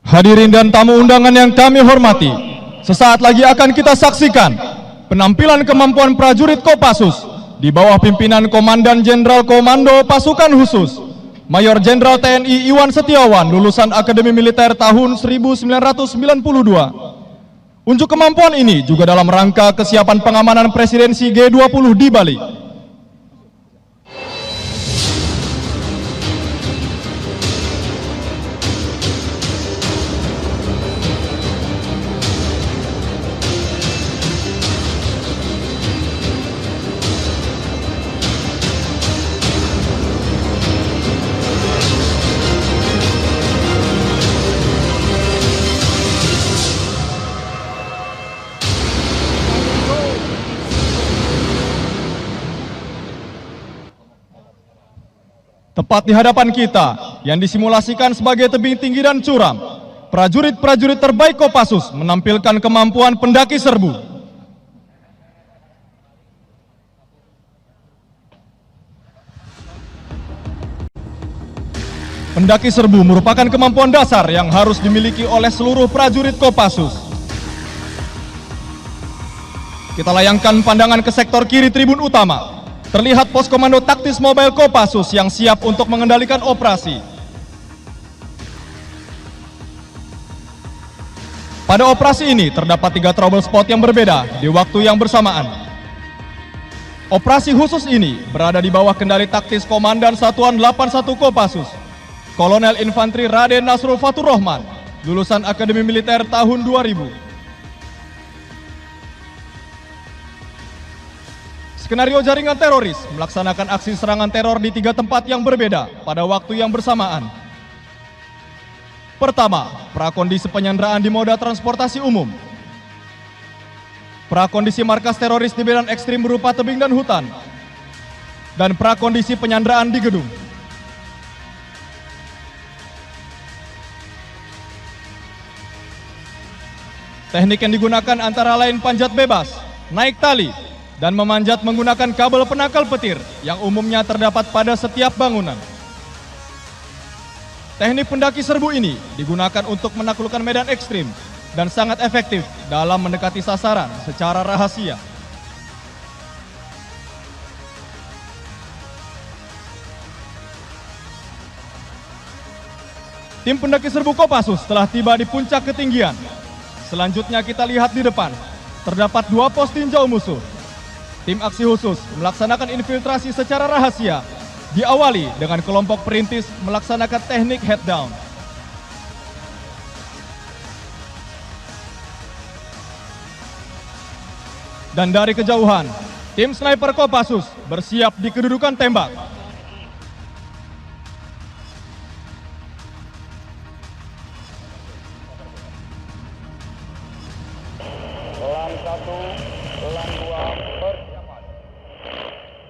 Hadirin dan tamu undangan yang kami hormati, sesaat lagi akan kita saksikan penampilan kemampuan prajurit Kopassus di bawah pimpinan Komandan Jenderal Komando Pasukan Khusus Mayor Jenderal TNI Iwan Setiawan, lulusan Akademi Militer tahun 1992. Unjuk kemampuan ini juga dalam rangka kesiapan pengamanan presidensi G20 di Bali. Tepat di hadapan kita, yang disimulasikan sebagai tebing tinggi dan curam, prajurit-prajurit terbaik Kopassus menampilkan kemampuan pendaki serbu. Pendaki serbu merupakan kemampuan dasar yang harus dimiliki oleh seluruh prajurit Kopassus. Kita layangkan pandangan ke sektor kiri tribun utama. Terlihat pos komando taktis mobile Kopassus yang siap untuk mengendalikan operasi. Pada operasi ini terdapat 3 trouble spot yang berbeda di waktu yang bersamaan. Operasi khusus ini berada di bawah kendali taktis Komandan Satuan 81 Kopassus, Kolonel Infanteri Raden Nasrul Fatur Rahman, lulusan Akademi Militer tahun 2000. Skenario jaringan teroris melaksanakan aksi serangan teror di 3 tempat yang berbeda pada waktu yang bersamaan. Pertama, prakondisi penyanderaan di moda transportasi umum. Prakondisi markas teroris di medan ekstrim berupa tebing dan hutan. Dan prakondisi penyanderaan di gedung. Teknik yang digunakan antara lain panjat bebas, naik tali, dan memanjat menggunakan kabel penangkal petir yang umumnya terdapat pada setiap bangunan. Teknik pendaki serbu ini digunakan untuk menaklukkan medan ekstrim dan sangat efektif dalam mendekati sasaran secara rahasia. Tim pendaki serbu Kopassus telah tiba di puncak ketinggian. Selanjutnya kita lihat di depan, terdapat 2 pos tinjau musuh. Tim aksi khusus melaksanakan infiltrasi secara rahasia, diawali dengan kelompok perintis melaksanakan teknik head down. Dan dari kejauhan, tim sniper Kopassus bersiap di kedudukan tembak. Pelan 1, pelan 2, persiapan.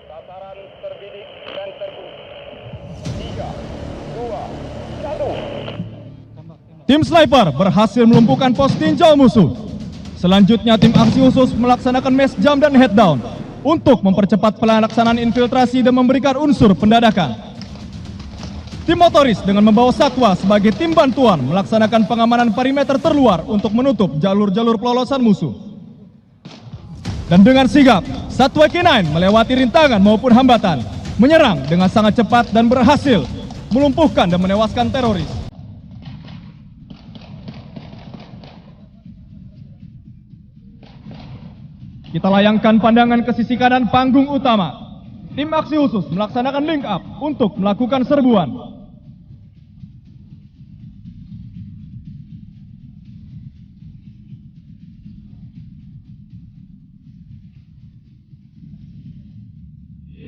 Sasaran terbidik dan terbunuh. 3, 2, 1. Tim sniper berhasil melumpuhkan pos tinjau musuh. Selanjutnya tim aksi khusus melaksanakan mass jump dan head down untuk mempercepat pelaksanaan infiltrasi dan memberikan unsur pendadakan. Tim motoris dengan membawa satwa sebagai tim bantuan melaksanakan pengamanan perimeter terluar untuk menutup jalur-jalur pelolosan musuh. Dan dengan sigap, satwa K9 melewati rintangan maupun hambatan, menyerang dengan sangat cepat dan berhasil melumpuhkan dan menewaskan teroris. Kita layangkan pandangan ke sisi kanan panggung utama. Tim aksi khusus melaksanakan link up untuk melakukan serbuan.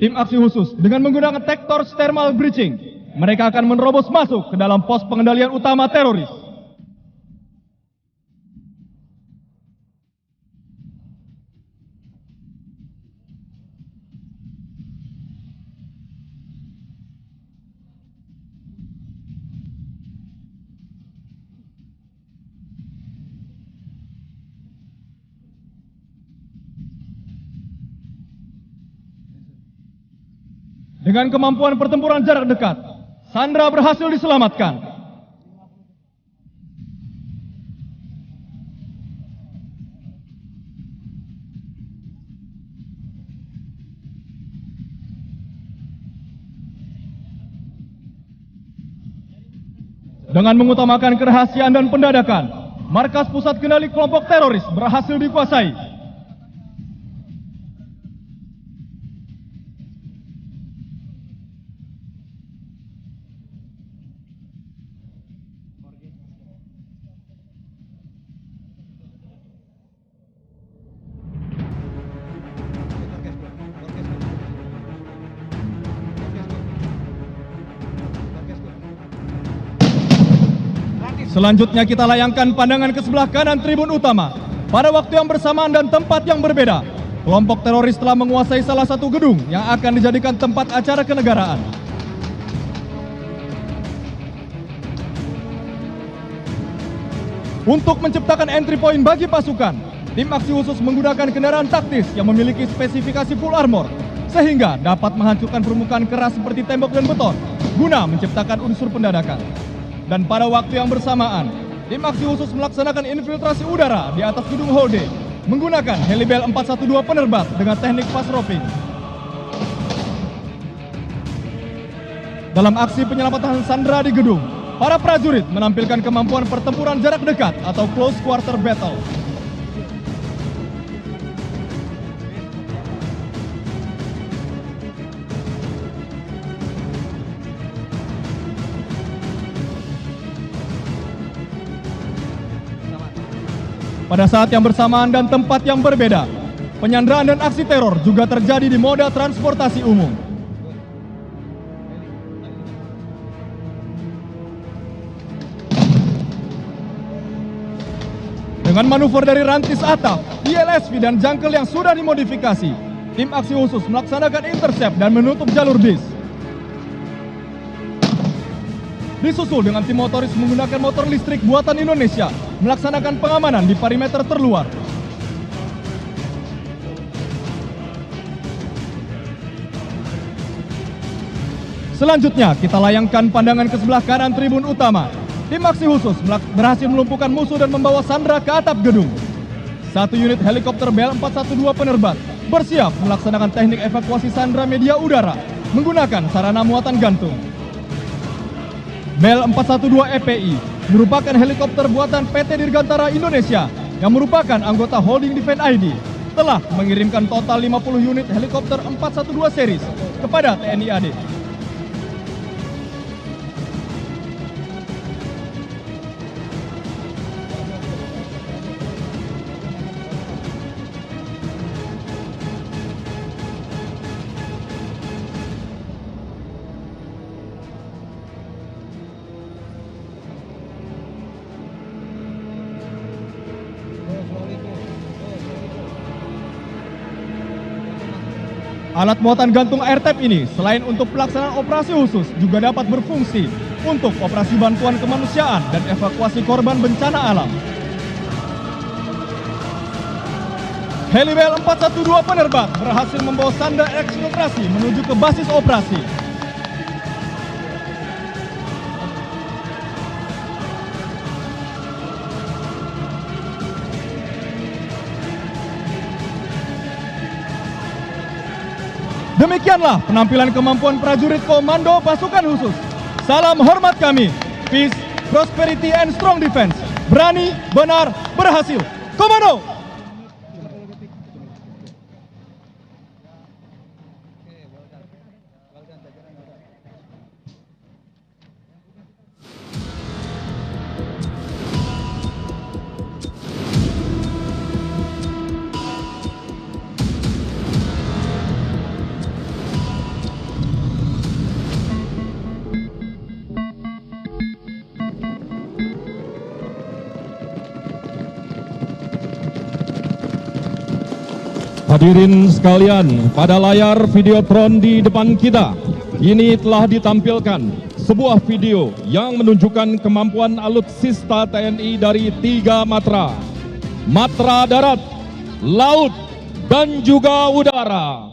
Tim aksi khusus dengan menggunakan Tektor Thermal Breaching, mereka akan menerobos masuk ke dalam pos pengendalian utama teroris. Dengan kemampuan pertempuran jarak dekat, Sandra berhasil diselamatkan. Dengan mengutamakan kerahasiaan dan pendadakan, markas pusat kendali kelompok teroris berhasil dikuasai. Selanjutnya kita layangkan pandangan ke sebelah kanan tribun utama. Pada waktu yang bersamaan dan tempat yang berbeda, kelompok teroris telah menguasai salah satu gedung yang akan dijadikan tempat acara kenegaraan. Untuk menciptakan entry point bagi pasukan, tim aksi khusus menggunakan kendaraan taktis yang memiliki spesifikasi full armor, sehingga dapat menghancurkan permukaan keras seperti tembok dan beton, guna menciptakan unsur pendadakan. Dan pada waktu yang bersamaan, tim aksi khusus melaksanakan infiltrasi udara di atas gedung Hall D menggunakan Helibel 412 penerbat dengan teknik fast roping. Dalam aksi penyelamatan sandera di gedung, para prajurit menampilkan kemampuan pertempuran jarak dekat atau close quarter battle. Pada saat yang bersamaan dan tempat yang berbeda, penyanderaan dan aksi teror juga terjadi di moda transportasi umum. Dengan manuver dari rantis atap, ILSV dan jangkel yang sudah dimodifikasi, tim aksi khusus melaksanakan intercept dan menutup jalur bis. Disusul dengan tim motoris menggunakan motor listrik buatan Indonesia melaksanakan pengamanan di perimeter terluar. Selanjutnya kita layangkan pandangan ke sebelah kanan tribun utama. Tim aksi khusus berhasil melumpuhkan musuh dan membawa sandera ke atap gedung. Satu unit helikopter Bell 412 penerbat bersiap melaksanakan teknik evakuasi sandera media udara menggunakan sarana muatan gantung. Bell 412 EPI merupakan helikopter buatan PT Dirgantara Indonesia yang merupakan anggota Holding Defense ID telah mengirimkan total 50 unit helikopter 412 series kepada TNI AD. Alat muatan gantung airtap ini selain untuk pelaksanaan operasi khusus juga dapat berfungsi untuk operasi bantuan kemanusiaan dan evakuasi korban bencana alam. Helibel 412 penerbat berhasil membawa sandera eksfiltrasi menuju ke basis operasi. Demikianlah penampilan kemampuan prajurit Komando Pasukan Khusus. Salam hormat kami. Peace, prosperity, and strong defense. Berani, benar, berhasil. Komando! Hadirin sekalian, pada layar Videotron di depan kita, ini telah ditampilkan sebuah video yang menunjukkan kemampuan alutsista TNI dari 3 matra. Matra darat, laut, dan juga udara.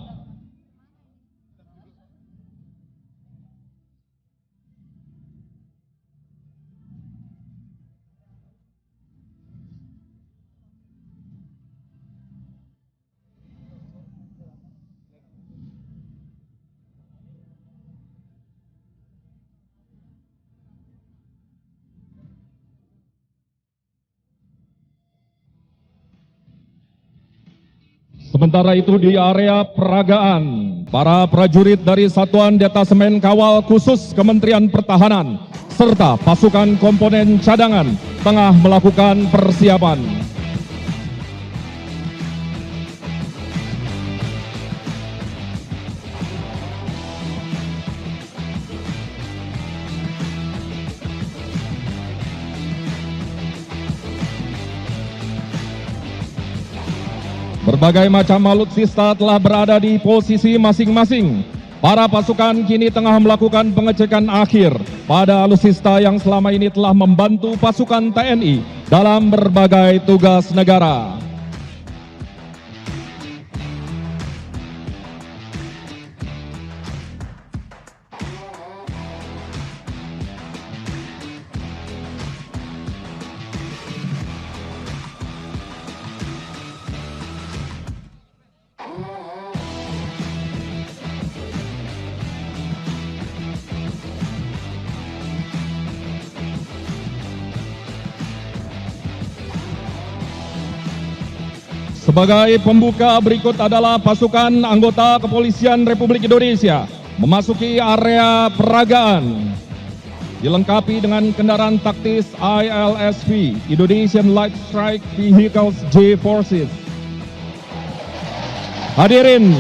Sementara itu di area peragaan, para prajurit dari Satuan Detasemen Kawal Khusus Kementerian Pertahanan serta pasukan komponen cadangan tengah melakukan persiapan. Berbagai macam alutsista telah berada di posisi masing-masing. Para pasukan kini tengah melakukan pengecekan akhir pada alutsista yang selama ini telah membantu pasukan TNI dalam berbagai tugas negara. Sebagai pembuka, berikut adalah pasukan anggota Kepolisian Republik Indonesia memasuki area peragaan. Dilengkapi dengan kendaraan taktis ILSV, Indonesian Light Strike Vehicles J-Forces. Hadirin,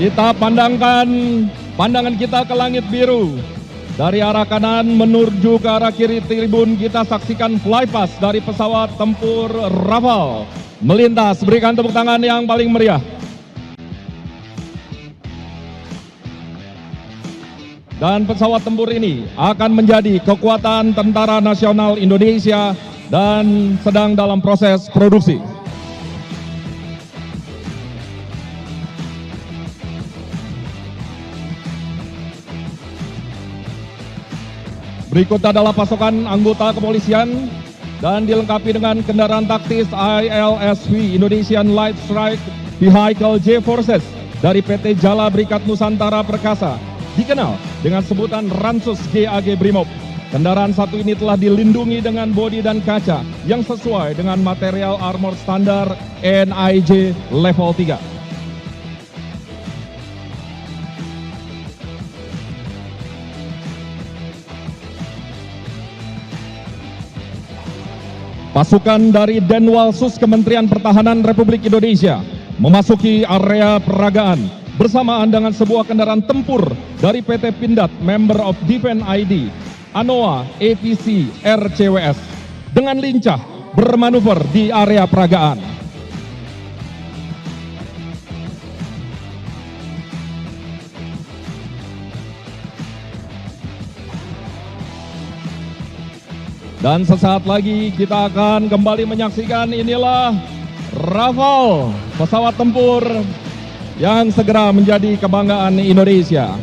kita pandangan kita ke langit biru. Dari arah kanan menuju ke arah kiri tribun kita saksikan flypast dari pesawat tempur Rafale melintas. Berikan tepuk tangan yang paling meriah. Dan pesawat tempur ini akan menjadi kekuatan Tentara Nasional Indonesia dan sedang dalam proses produksi. Berikut adalah pasukan anggota kepolisian dan dilengkapi dengan kendaraan taktis ILSV, Indonesian Light Strike Vehicle J-Forces dari PT Jala Berikat Nusantara Perkasa, dikenal dengan sebutan Ransus GAG Brimob. Kendaraan satu ini telah dilindungi dengan bodi dan kaca yang sesuai dengan material armor standar NIJ level 3. Pasukan dari Denwalsus Kementerian Pertahanan Republik Indonesia memasuki area peragaan bersamaan dengan sebuah kendaraan tempur dari PT Pindad Member of Defense ID ANOA APC RCWS dengan lincah bermanuver di area peragaan. Dan sesaat lagi kita akan kembali menyaksikan inilah Rafale, pesawat tempur yang segera menjadi kebanggaan Indonesia.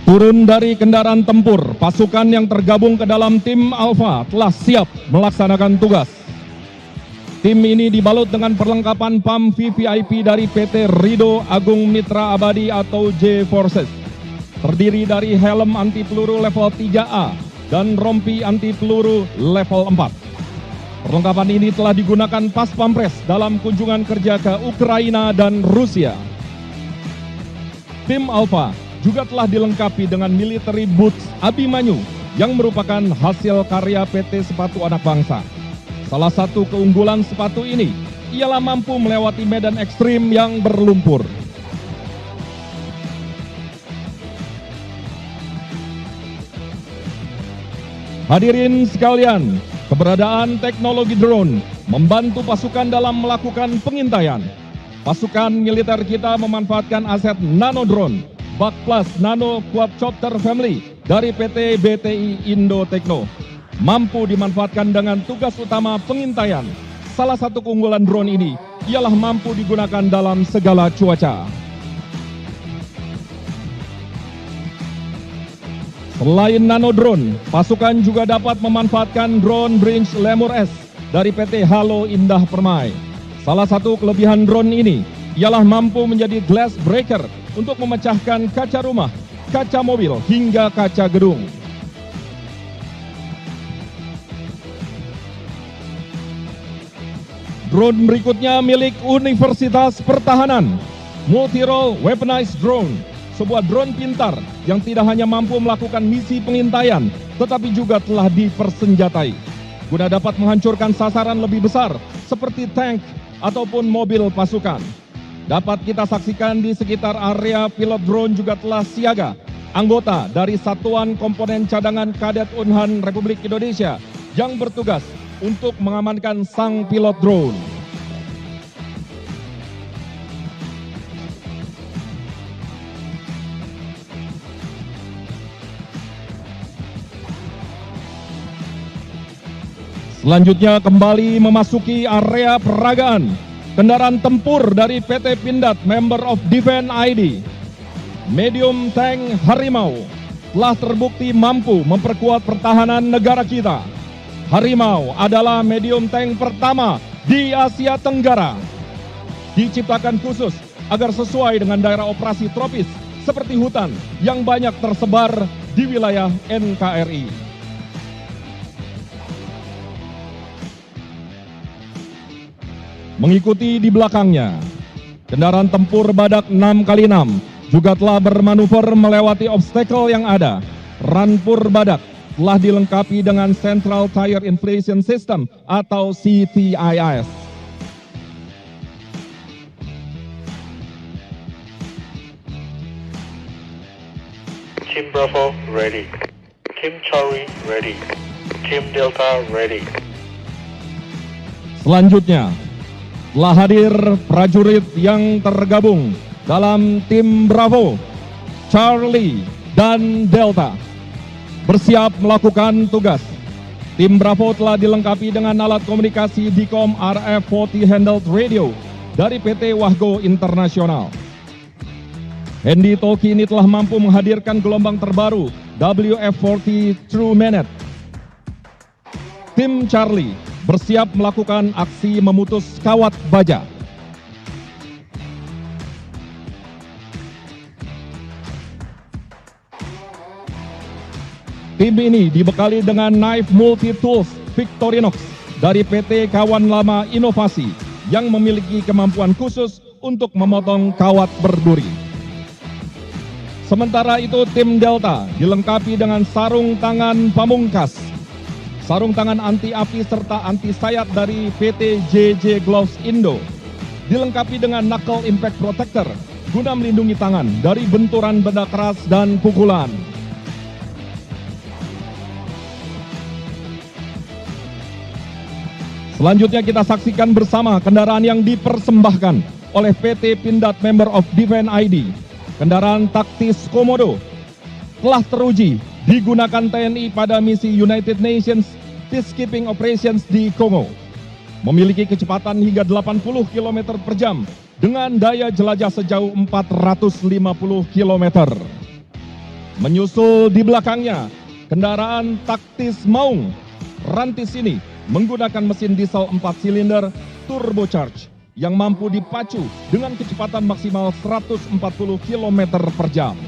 Turun dari kendaraan tempur, pasukan yang tergabung ke dalam tim Alpha telah siap melaksanakan tugas. Tim ini dibalut dengan perlengkapan PAM VVIP dari PT Rido Agung Mitra Abadi atau J-Forces. Terdiri dari helm anti peluru level 3A dan rompi anti peluru level 4. Perlengkapan ini telah digunakan pas Pampres dalam kunjungan kerja ke Ukraina dan Rusia. Tim Alpha juga telah dilengkapi dengan military boots Abimanyu yang merupakan hasil karya PT Sepatu Anak Bangsa. Salah satu keunggulan sepatu ini ialah mampu melewati medan ekstrim yang berlumpur. Hadirin sekalian, keberadaan teknologi drone membantu pasukan dalam melakukan pengintaian. Pasukan militer kita memanfaatkan aset nano drone Bak Plus Nano Quadcopter Family dari PT BTI Indo Tekno. Mampu dimanfaatkan dengan tugas utama pengintaian. Salah satu keunggulan drone ini ialah mampu digunakan dalam segala cuaca. Selain nano drone, pasukan juga dapat memanfaatkan drone Brinch Lemur S dari PT Halo Indah Permai. Salah satu kelebihan drone ini ialah mampu menjadi glass breaker untuk memecahkan kaca rumah, kaca mobil, hingga kaca gedung. Drone berikutnya milik Universitas Pertahanan, Multi-Role Weaponized Drone, sebuah drone pintar yang tidak hanya mampu melakukan misi pengintaian, tetapi juga telah dipersenjatai, guna dapat menghancurkan sasaran lebih besar seperti tank ataupun mobil pasukan. Dapat kita saksikan di sekitar area pilot drone juga telah siaga anggota dari Satuan Komponen Cadangan Kadet Unhan Republik Indonesia yang bertugas untuk mengamankan sang pilot drone. Selanjutnya kembali memasuki area peragaan kendaraan tempur dari PT Pindad Member of Defense ID. Medium Tank Harimau telah terbukti mampu memperkuat pertahanan negara kita. Harimau adalah medium tank pertama di Asia Tenggara. Diciptakan khusus agar sesuai dengan daerah operasi tropis seperti hutan yang banyak tersebar di wilayah NKRI. Mengikuti di belakangnya, kendaraan tempur Badak 6x6 juga telah bermanuver melewati obstacle yang ada. Rampur Badak telah dilengkapi dengan Central Tire Inflation System atau CTIS. Team Bravo ready. Team Charlie ready. Team Delta ready. Selanjutnya, telah hadir prajurit yang tergabung dalam Tim Bravo, Charlie, dan Delta, bersiap melakukan tugas. Tim Bravo telah dilengkapi dengan alat komunikasi DICOM RF40 handheld radio dari PT Wahgo Internasional. Handy talkie ini telah mampu menghadirkan gelombang terbaru WF40 True Minute. Tim Charlie bersiap melakukan aksi memutus kawat baja. Tim ini dibekali dengan knife multi-tools Victorinox dari PT Kawan Lama Inovasi yang memiliki kemampuan khusus untuk memotong kawat berduri. Sementara itu tim Delta dilengkapi dengan sarung tangan pamungkas, sarung tangan anti api serta anti sayat dari PT JJ Gloves Indo, dilengkapi dengan knuckle impact protector guna melindungi tangan dari benturan benda keras dan pukulan. Selanjutnya kita saksikan bersama kendaraan yang dipersembahkan oleh PT Pindad Member of Defense ID. Kendaraan taktis Komodo telah teruji digunakan TNI pada misi United Nations Peacekeeping Operations di Kongo. Memiliki kecepatan hingga 80 km per jam dengan daya jelajah sejauh 450 km. Menyusul di belakangnya, kendaraan taktis Maung. Rantis ini menggunakan mesin diesel 4 silinder turbocharge yang mampu dipacu dengan kecepatan maksimal 140 km per jam.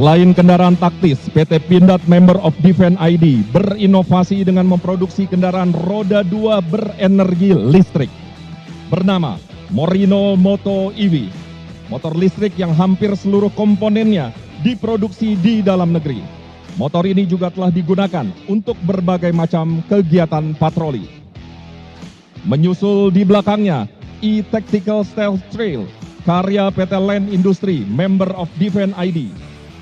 Selain kendaraan taktis, PT Pindad Member of Defense ID berinovasi dengan memproduksi kendaraan roda 2 berenergi listrik bernama Morino Moto EV, motor listrik yang hampir seluruh komponennya diproduksi di dalam negeri. Motor ini juga telah digunakan untuk berbagai macam kegiatan patroli. Menyusul di belakangnya, E-Tactical Stealth Trail, karya PT Land Industry Member of Defense ID.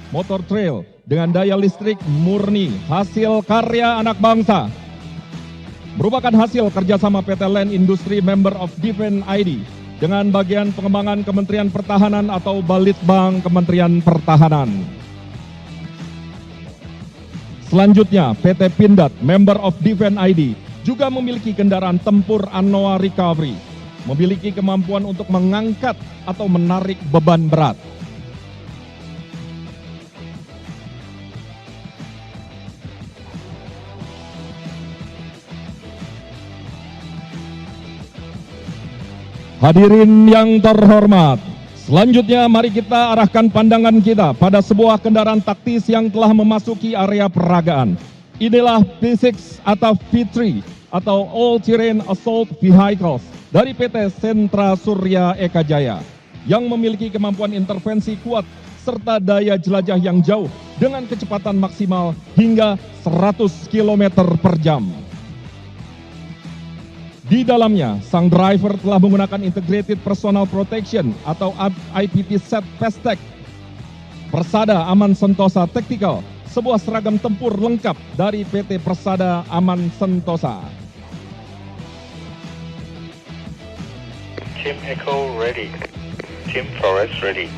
Motor trail dengan daya listrik murni hasil karya anak bangsa. Merupakan hasil kerjasama PT Land Industry Member of Defense ID dengan bagian pengembangan Kementerian Pertahanan atau Balitbang Kementerian Pertahanan. Selanjutnya, PT Pindad, Member of Defense ID, juga memiliki kendaraan tempur Anoa Recovery, memiliki kemampuan untuk mengangkat atau menarik beban berat. Hadirin yang terhormat, selanjutnya mari kita arahkan pandangan kita pada sebuah kendaraan taktis yang telah memasuki area peragaan. Inilah P6 atau V3 atau All Terrain Assault Vehicles dari PT Sentra Surya Eka Jaya yang memiliki kemampuan intervensi kuat serta daya jelajah yang jauh dengan kecepatan maksimal hingga 100 km per jam. Di dalamnya, sang driver telah menggunakan Integrated Personal Protection atau IPP Set Pestek, Persada Aman Sentosa Tactical, sebuah seragam tempur lengkap dari PT Persada Aman Sentosa. Team Echo ready. Team Forest ready.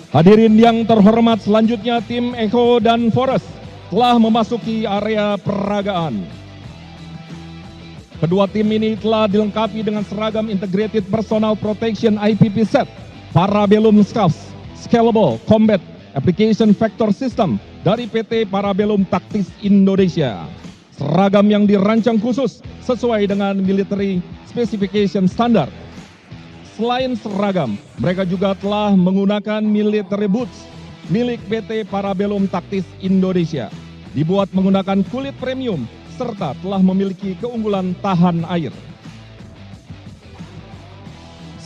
Hadirin yang terhormat, selanjutnya tim Echo dan Forest telah memasuki area peragaan. Kedua tim ini telah dilengkapi dengan seragam Integrated Personal Protection IPP Set, Parabellum Scuffs, Scalable Combat Application Vector System dari PT Parabellum Taktis Indonesia. Seragam yang dirancang khusus sesuai dengan Military Specification Standard. Selain seragam, mereka juga telah menggunakan military boots milik PT Parabellum Taktis Indonesia, dibuat menggunakan kulit premium serta telah memiliki keunggulan tahan air.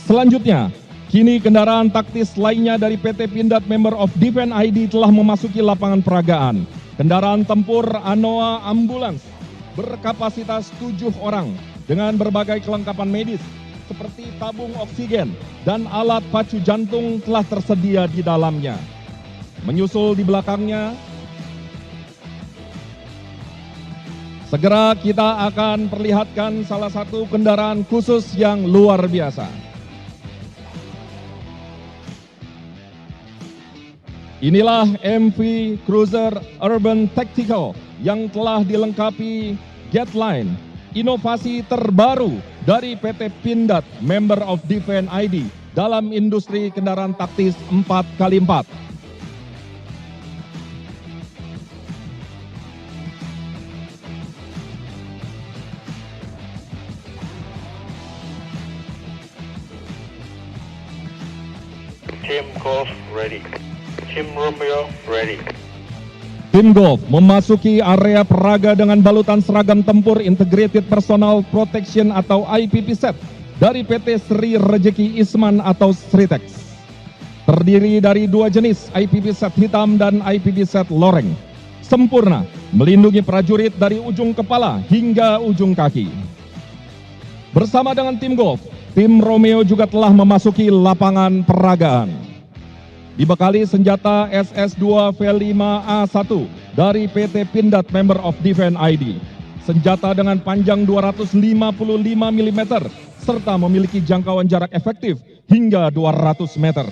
Selanjutnya, kini kendaraan taktis lainnya dari PT Pindad Member of Defense ID telah memasuki lapangan peragaan. Kendaraan tempur Anoa Ambulance berkapasitas 7 orang dengan berbagai kelengkapan medis seperti tabung oksigen dan alat pacu jantung telah tersedia di dalamnya. Menyusul di belakangnya, segera kita akan perlihatkan salah satu kendaraan khusus yang luar biasa. Inilah MV Cruiser Urban Tactical yang telah dilengkapi Gatline, inovasi terbaru dari PT Pindad Member of Defense ID dalam industri kendaraan taktis 4x4. Team Golf ready. Team Romeo ready. Tim Golf memasuki area peraga dengan balutan seragam tempur Integrated Personal Protection atau IPP Set dari PT Sri Rejeki Isman atau Sritex. Terdiri dari 2 jenis IPP Set hitam dan IPP Set loreng. Sempurna, melindungi prajurit dari ujung kepala hingga ujung kaki. Bersama dengan tim Golf, tim Romeo juga telah memasuki lapangan peragaan. Dibekali senjata SS2 V5A1 dari PT Pindad Member of Defense ID. Senjata dengan panjang 255 mm serta memiliki jangkauan jarak efektif hingga 200 meter.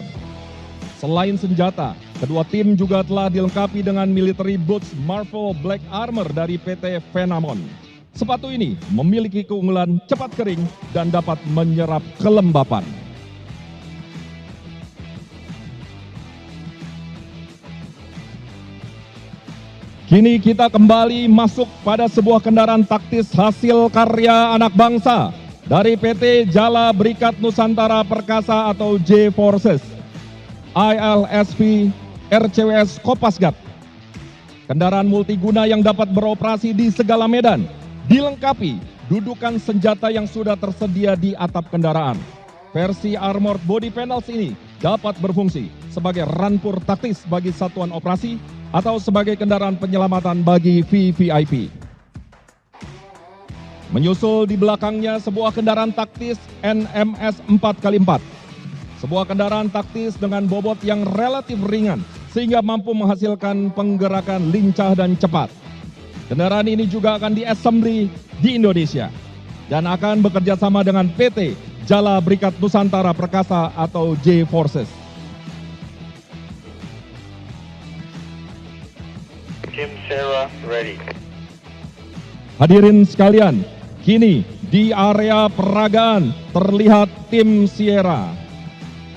Selain senjata, kedua tim juga telah dilengkapi dengan military boots Marvel Black Armor dari PT Venamon. Sepatu ini memiliki keunggulan cepat kering dan dapat menyerap kelembapan. Kini kita kembali masuk pada sebuah kendaraan taktis hasil karya anak bangsa dari PT Jala Berikat Nusantara Perkasa atau J-Forces, ILSV RCWS Kopasgat. Kendaraan multiguna yang dapat beroperasi di segala medan, dilengkapi dudukan senjata yang sudah tersedia di atap kendaraan. Versi Armored Body Panels ini dapat berfungsi sebagai rampur taktis bagi satuan operasi atau sebagai kendaraan penyelamatan bagi VVIP. Menyusul di belakangnya sebuah kendaraan taktis NMS 4x4. Sebuah kendaraan taktis dengan bobot yang relatif ringan sehingga mampu menghasilkan penggerakan lincah dan cepat. Kendaraan ini juga akan di-assembly di Indonesia dan akan bekerja sama dengan PT Jala Berikat Nusantara Perkasa atau J-Forces. Team Sarah ready. Hadirin sekalian, kini di area peragaan terlihat tim Sierra.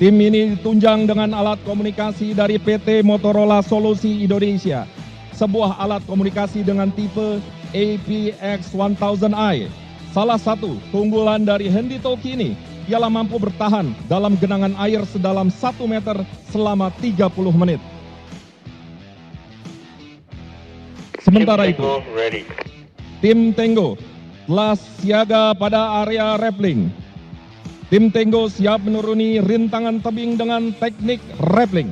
Tim ini ditunjang dengan alat komunikasi dari PT Motorola Solusi Indonesia, sebuah alat komunikasi dengan tipe APX1000i. Salah satu keunggulan dari Handitoki ini ialah mampu bertahan dalam genangan air sedalam 1 meter selama 30 menit. Sementara Team itu, Tango ready. tim Tango telah siaga pada area rappelling. Tim Tango siap menuruni rintangan tebing dengan teknik rappelling.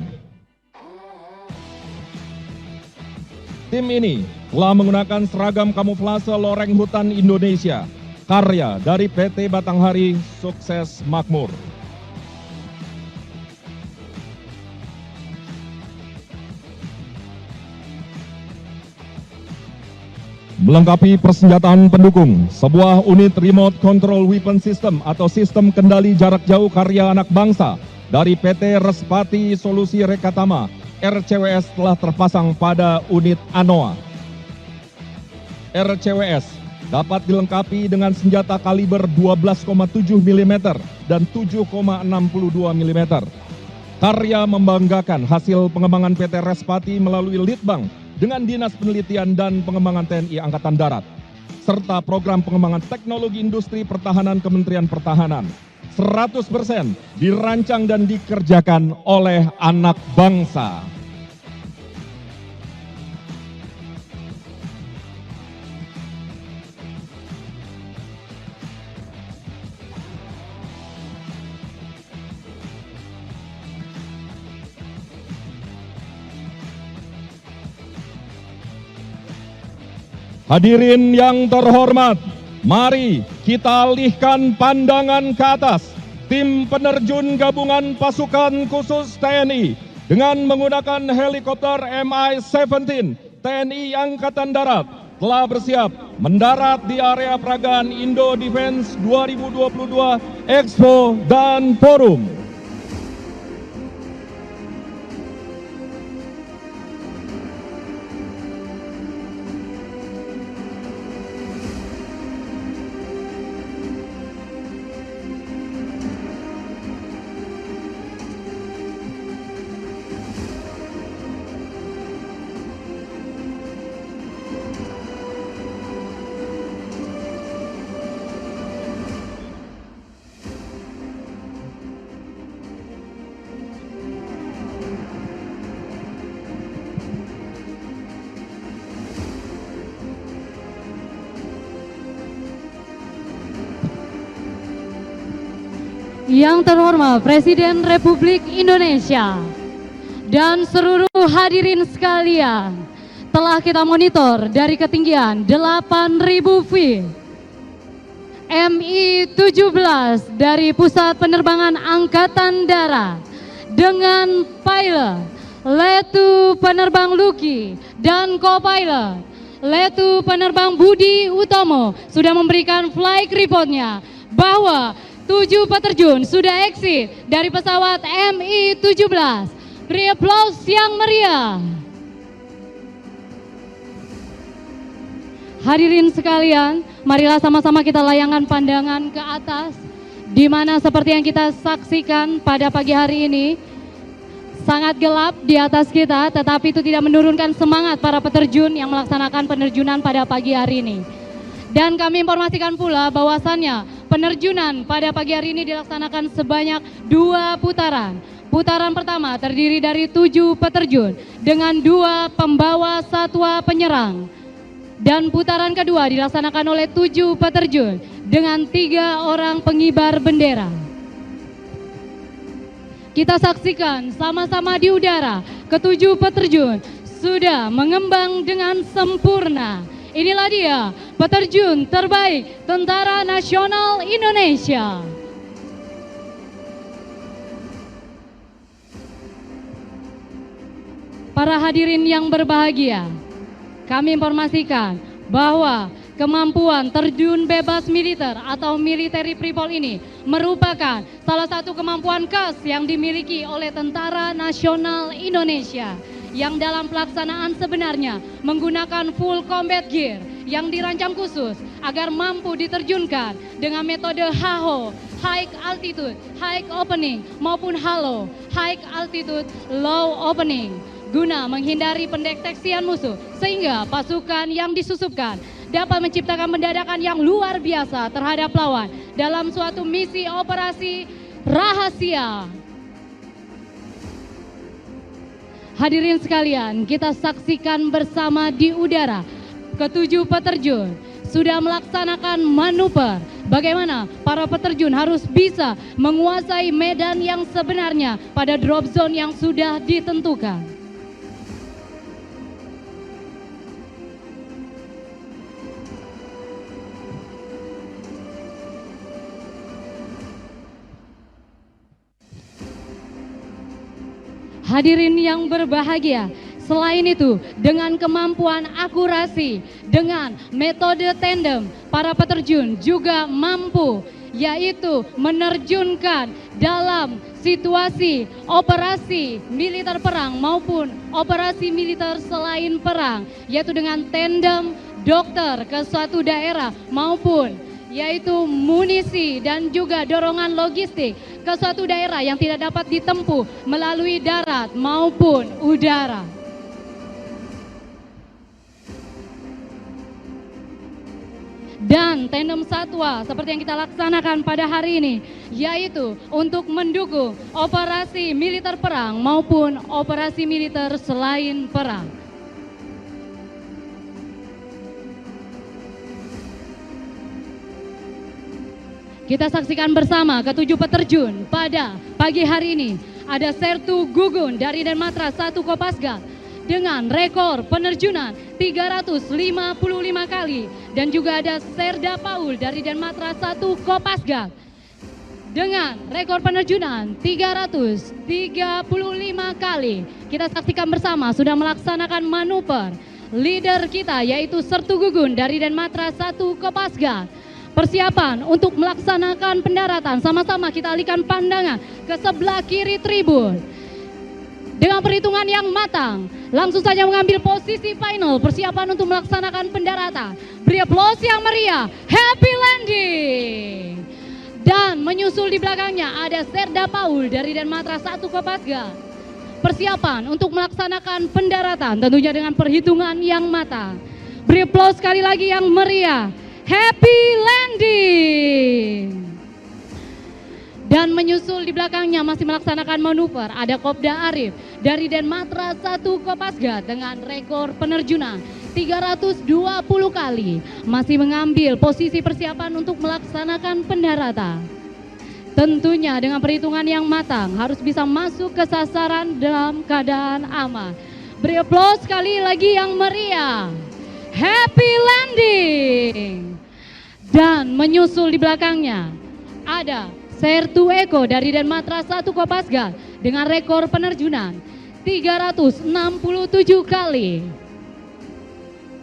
Tim ini telah menggunakan seragam kamuflase loreng hutan Indonesia, karya dari PT Batanghari Sukses Makmur. Melengkapi persenjataan pendukung, sebuah unit remote control weapon system atau sistem kendali jarak jauh karya anak bangsa dari PT Respati Solusi Rekatama RCWS telah terpasang pada unit ANOA. RCWS dapat dilengkapi dengan senjata kaliber 12,7 mm dan 7,62 mm. Karya membanggakan hasil pengembangan PT Respati melalui Litbang dengan Dinas Penelitian dan Pengembangan TNI Angkatan Darat, serta program pengembangan teknologi industri pertahanan Kementerian Pertahanan. 100% dirancang dan dikerjakan oleh anak bangsa. Hadirin yang terhormat, mari kita alihkan pandangan ke atas. Tim penerjun gabungan pasukan khusus TNI dengan menggunakan helikopter Mi-17 TNI Angkatan Darat telah bersiap mendarat di area peragaan Indo Defense 2022 Expo dan Forum. Yang terhormat Presiden Republik Indonesia dan seluruh hadirin sekalian, telah kita monitor dari ketinggian 8.000 feet Mi-17 dari Pusat Penerbangan Angkatan Darat dengan pilot Letu Penerbang Luki dan co-pilot Letu Penerbang Budi Utomo sudah memberikan flight reportnya bahwa 7 peterjun sudah exit dari pesawat Mi-17. Beri aplaus yang meriah. Hadirin sekalian, marilah sama-sama kita layangkan pandangan ke atas, di mana seperti yang kita saksikan pada pagi hari ini, sangat gelap di atas kita, tetapi itu tidak menurunkan semangat para peterjun yang melaksanakan penerjunan pada pagi hari ini. Dan kami informasikan pula bahwasannya penerjunan pada pagi hari ini dilaksanakan sebanyak 2 putaran. Putaran pertama terdiri dari 7 peterjun dengan 2 pembawa satwa penyerang. Dan putaran kedua dilaksanakan oleh 7 peterjun dengan 3 orang pengibar bendera. Kita saksikan sama-sama di udara, ke-7 peterjun sudah mengembang dengan sempurna. Inilah dia peterjun terbaik Tentara Nasional Indonesia. Para hadirin yang berbahagia, kami informasikan bahwa kemampuan terjun bebas militer atau military freefall ini merupakan salah satu kemampuan khas yang dimiliki oleh Tentara Nasional Indonesia yang dalam pelaksanaan sebenarnya menggunakan full combat gear yang dirancang khusus agar mampu diterjunkan dengan metode HAHO, High Altitude, High Opening maupun HALO, High Altitude, Low Opening, guna menghindari pendeteksian musuh sehingga pasukan yang disusupkan dapat menciptakan pendadakan yang luar biasa terhadap lawan dalam suatu misi operasi rahasia. Hadirin sekalian, kita saksikan bersama di udara ketujuh peterjun sudah melaksanakan manuver. Bagaimana para peterjun harus bisa menguasai medan yang sebenarnya pada drop zone yang sudah ditentukan. Hadirin yang berbahagia, selain itu dengan kemampuan akurasi, dengan metode tandem, para peterjun juga mampu yaitu menerjunkan dalam situasi operasi militer perang maupun operasi militer selain perang, yaitu dengan tandem dokter ke suatu daerah maupun yaitu munisi dan juga dorongan logistik ke suatu daerah yang tidak dapat ditempuh melalui darat maupun udara. Dan tandem satwa seperti yang kita laksanakan pada hari ini, yaitu untuk mendukung operasi militer perang maupun operasi militer selain perang. Kita saksikan bersama ketujuh peterjun pada pagi hari ini. Ada Sertu Gugun dari Denmatra 1 Kopasgat dengan rekor penerjunan 355 kali. Dan juga ada Serda Paul dari Denmatra 1 Kopasgat dengan rekor penerjunan 335 kali. Kita saksikan bersama sudah melaksanakan manuver. Leader kita yaitu Sertu Gugun dari Denmatra 1 Kopasgat. Persiapan untuk melaksanakan pendaratan, sama-sama kita alihkan pandangan ke sebelah kiri tribun. Dengan perhitungan yang matang, langsung saja mengambil posisi final, persiapan untuk melaksanakan pendaratan. Beri aplaus yang meriah, happy landing. Dan menyusul di belakangnya ada Serda Paul dari Denmatra 1 Kopasgat. Persiapan untuk melaksanakan pendaratan, tentunya dengan perhitungan yang matang. Beri aplaus sekali lagi yang meriah. Happy landing. Dan menyusul di belakangnya masih melaksanakan manuver ada Kopda Arif dari Denmatra 1 Kopasgat dengan rekor penerjunan 320 kali. Masih mengambil posisi persiapan untuk melaksanakan pendaratan. Tentunya dengan perhitungan yang matang harus bisa masuk ke sasaran dalam keadaan aman. Beri aplaus sekali lagi yang meriah. Happy landing. Dan menyusul di belakangnya ada Sertu Eko dari Denmatra 1 Kopasgat dengan rekor penerjunan 367 kali.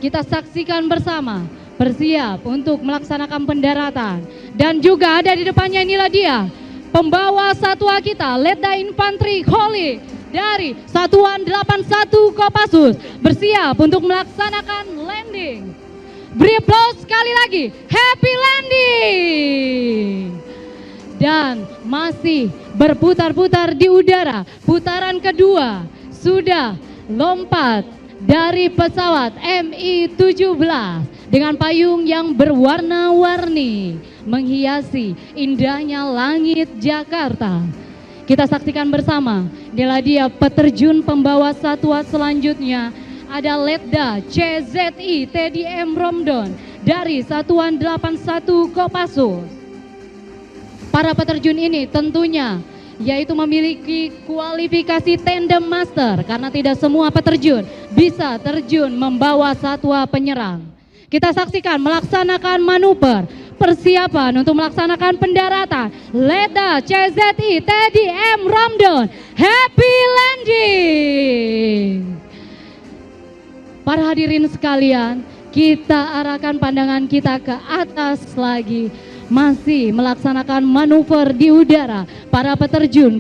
Kita saksikan bersama bersiap untuk melaksanakan pendaratan. Dan juga ada di depannya, inilah dia pembawa satwa kita, Letda Infantri Kholi dari Satuan 81 Kopassus bersiap untuk melaksanakan landing. Beri aplaus sekali lagi, happy landing. Dan masih berputar-putar di udara, putaran kedua sudah lompat dari pesawat Mi-17 dengan payung yang berwarna-warni menghiasi indahnya langit Jakarta. Kita saksikan bersama, inilah dia peterjun pembawa satwa selanjutnya. Ada Letda CZI Teddy M. Romdon dari Satuan 81 Kopassus. Para peterjun ini tentunya yaitu memiliki kualifikasi tandem master karena tidak semua peterjun bisa terjun membawa satwa penyerang. Kita saksikan melaksanakan manuver persiapan untuk melaksanakan pendaratan. Letda CZI Teddy M. Romdon, happy landing. Para hadirin sekalian, kita arahkan pandangan kita ke atas lagi. Masih melaksanakan manuver di udara para peterjun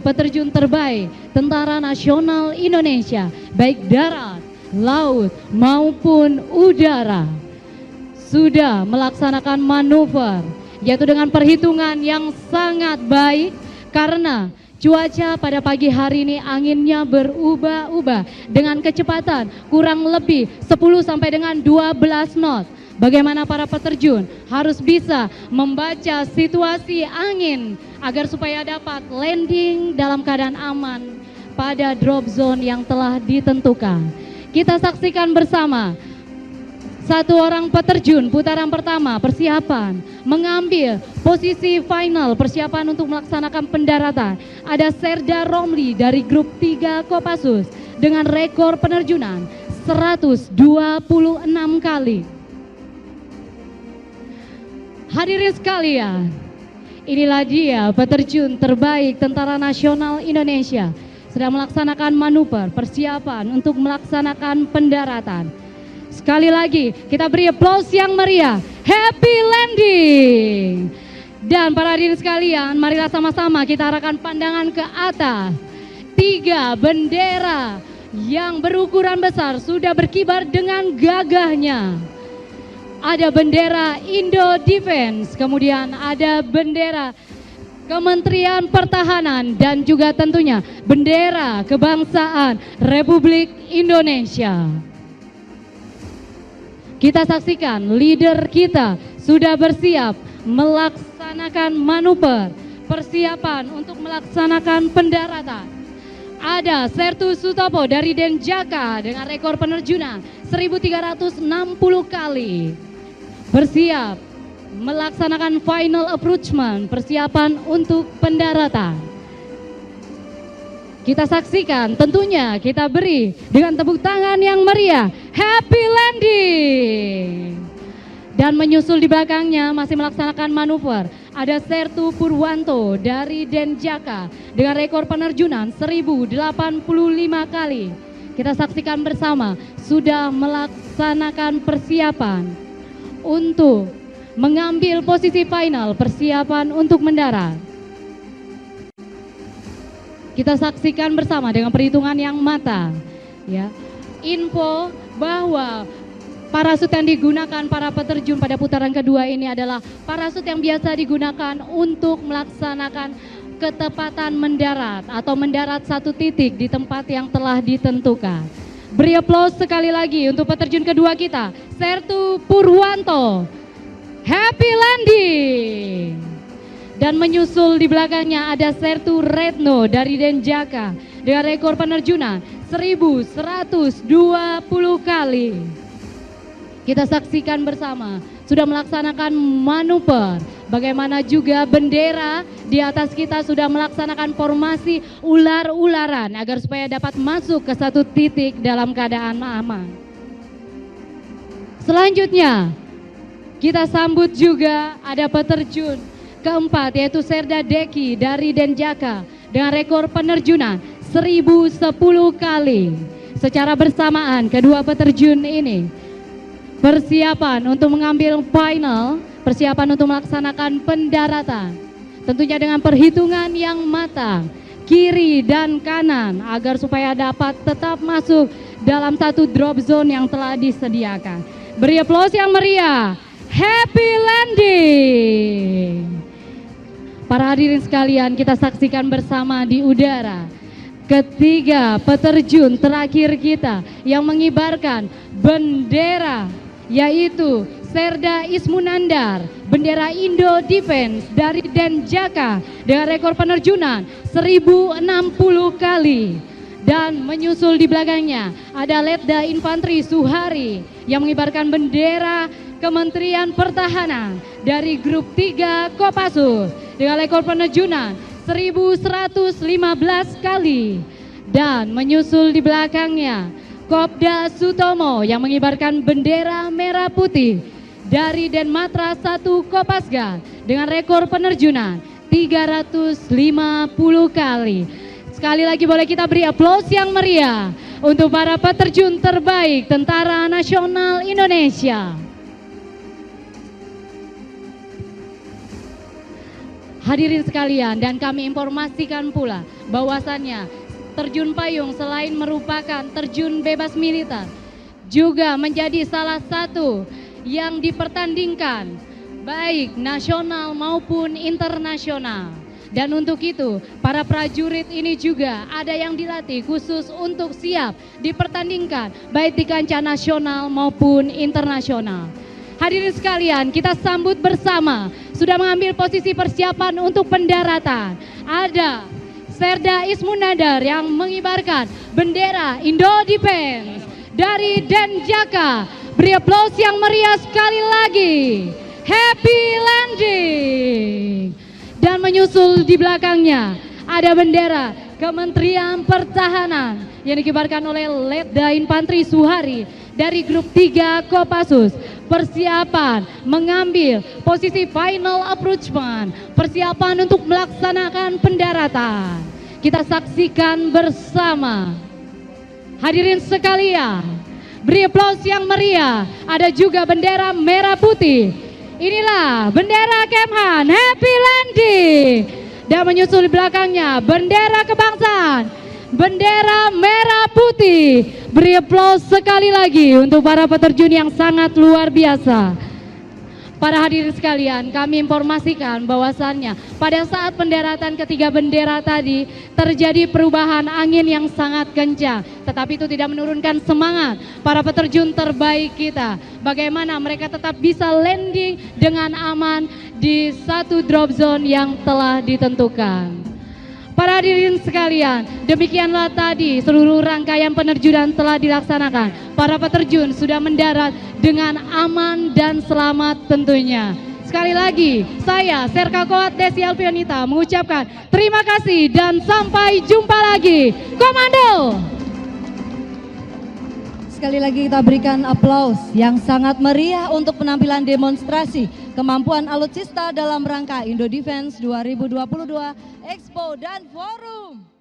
terbaik Tentara Nasional Indonesia, baik darat, laut maupun udara, sudah melaksanakan manuver, yaitu dengan perhitungan yang sangat baik karena cuaca pada pagi hari ini anginnya berubah-ubah dengan kecepatan kurang lebih 10 sampai dengan 12 knot. Bagaimana para peterjun harus bisa membaca situasi angin agar supaya dapat landing dalam keadaan aman pada drop zone yang telah ditentukan. Kita saksikan bersama satu orang peterjun putaran pertama persiapan mengambil posisi final persiapan untuk melaksanakan pendaratan. Ada Serda Romli dari grup 3 Kopassus dengan rekor penerjunan 126 kali. Hadirin sekalian, inilah dia peterjun terbaik Tentara Nasional Indonesia sedang melaksanakan manuver persiapan untuk melaksanakan pendaratan. Sekali lagi kita beri aplaus yang meriah. Happy landing. Dan para hadirin sekalian, marilah sama-sama kita arahkan pandangan ke atas. 3 bendera yang berukuran besar sudah berkibar dengan gagahnya. Ada bendera Indo Defense, kemudian ada bendera Kementerian Pertahanan dan juga tentunya bendera kebangsaan Republik Indonesia. Kita saksikan leader kita sudah bersiap melaksanakan manuver persiapan untuk melaksanakan pendaratan. Ada Sertu Sutopo dari Denjaka dengan rekor penerjunan 1360 kali. Bersiap melaksanakan final approachment persiapan untuk pendaratan. Kita saksikan, tentunya kita beri dengan tepuk tangan yang meriah. Happy landing. Dan menyusul di belakangnya masih melaksanakan manuver ada Sertu Purwanto dari Denjaka dengan rekor penerjunan 1085 kali. Kita saksikan bersama sudah melaksanakan persiapan untuk mengambil posisi final persiapan untuk mendarat. Kita saksikan bersama dengan perhitungan yang matang, ya. Info bahwa parasut yang digunakan para peterjun pada putaran kedua ini adalah parasut yang biasa digunakan untuk melaksanakan ketepatan mendarat atau mendarat satu titik di tempat yang telah ditentukan. Beri aplaus sekali lagi untuk peterjun kedua kita, Sertu Purwanto. Happy landing. Dan menyusul di belakangnya ada Sertu Retno dari Denjaka dengan rekor penerjunan 1120 kali. Kita saksikan bersama sudah melaksanakan manuver. Bagaimana juga bendera di atas kita sudah melaksanakan formasi ular-ularan agar supaya dapat masuk ke satu titik dalam keadaan aman. Selanjutnya kita sambut juga ada peterjun keempat yaitu Serda Deki dari Denjaka dengan rekor penerjunan 1010 kali. Secara bersamaan kedua peterjun ini persiapan untuk mengambil final, persiapan untuk melaksanakan pendaratan. Tentunya dengan perhitungan yang matang, kiri dan kanan agar supaya dapat tetap masuk dalam satu drop zone yang telah disediakan. Beri aplaus yang meriah. Happy landing. Para hadirin sekalian, kita saksikan bersama di udara ketiga peterjun terakhir kita yang mengibarkan bendera, yaitu Serda Ismunandar, bendera Indo Defense dari Denjaka dengan rekor penerjunan 1060 kali. Dan menyusul di belakangnya ada Letda Infanteri Suhari yang mengibarkan bendera Kementerian Pertahanan dari grup 3 Kopassus dengan rekor penerjunan 1115 kali. Dan menyusul di belakangnya Kopda Sutomo yang mengibarkan bendera merah putih dari Denmatra 1 Kopasga dengan rekor penerjunan 350 kali. Sekali lagi boleh kita beri aplaus yang meriah untuk para peterjun terbaik Tentara Nasional Indonesia. Hadirin sekalian, dan kami informasikan pula bahwasannya terjun payung selain merupakan terjun bebas militer, juga menjadi salah satu yang dipertandingkan baik nasional maupun internasional. Dan untuk itu, para prajurit ini juga ada yang dilatih khusus untuk siap dipertandingkan baik di kancah nasional maupun internasional. Hadirin sekalian, kita sambut bersama, sudah mengambil posisi persiapan untuk pendaratan. Ada Serda Ismunadar yang mengibarkan bendera Indo Defense dari Denjaka. Beri aplaus yang meriah sekali lagi. Happy landing. Dan menyusul di belakangnya ada bendera Kementerian Pertahanan yang dikibarkan oleh Letda Infantri Suhari dari grup 3 Kopassus. Persiapan mengambil posisi final approachment, persiapan untuk melaksanakan pendaratan. Kita saksikan bersama. Hadirin sekalian, beri aplaus yang meriah. Ada juga bendera merah putih. Inilah bendera Kemhan, happy landing. Dan menyusul di belakangnya bendera kebangsaan, bendera merah putih. Beri aplaus sekali lagi untuk para peterjun yang sangat luar biasa. Para hadirin sekalian, kami informasikan bahwasannya pada saat pendaratan ketiga bendera tadi terjadi perubahan angin yang sangat kencang, tetapi itu tidak menurunkan semangat para peterjun terbaik kita. Bagaimana mereka tetap bisa landing dengan aman di satu drop zone yang telah ditentukan. Para hadirin sekalian, demikianlah tadi seluruh rangkaian penerjunan telah dilaksanakan. Para peterjun sudah mendarat dengan aman dan selamat tentunya. Sekali lagi, saya Serka Koat Desi Alfianita mengucapkan terima kasih dan sampai jumpa lagi. Komando! Sekali lagi kita berikan aplaus yang sangat meriah untuk penampilan demonstrasi kemampuan alutsista dalam rangka Indo Defense 2022 Expo dan Forum.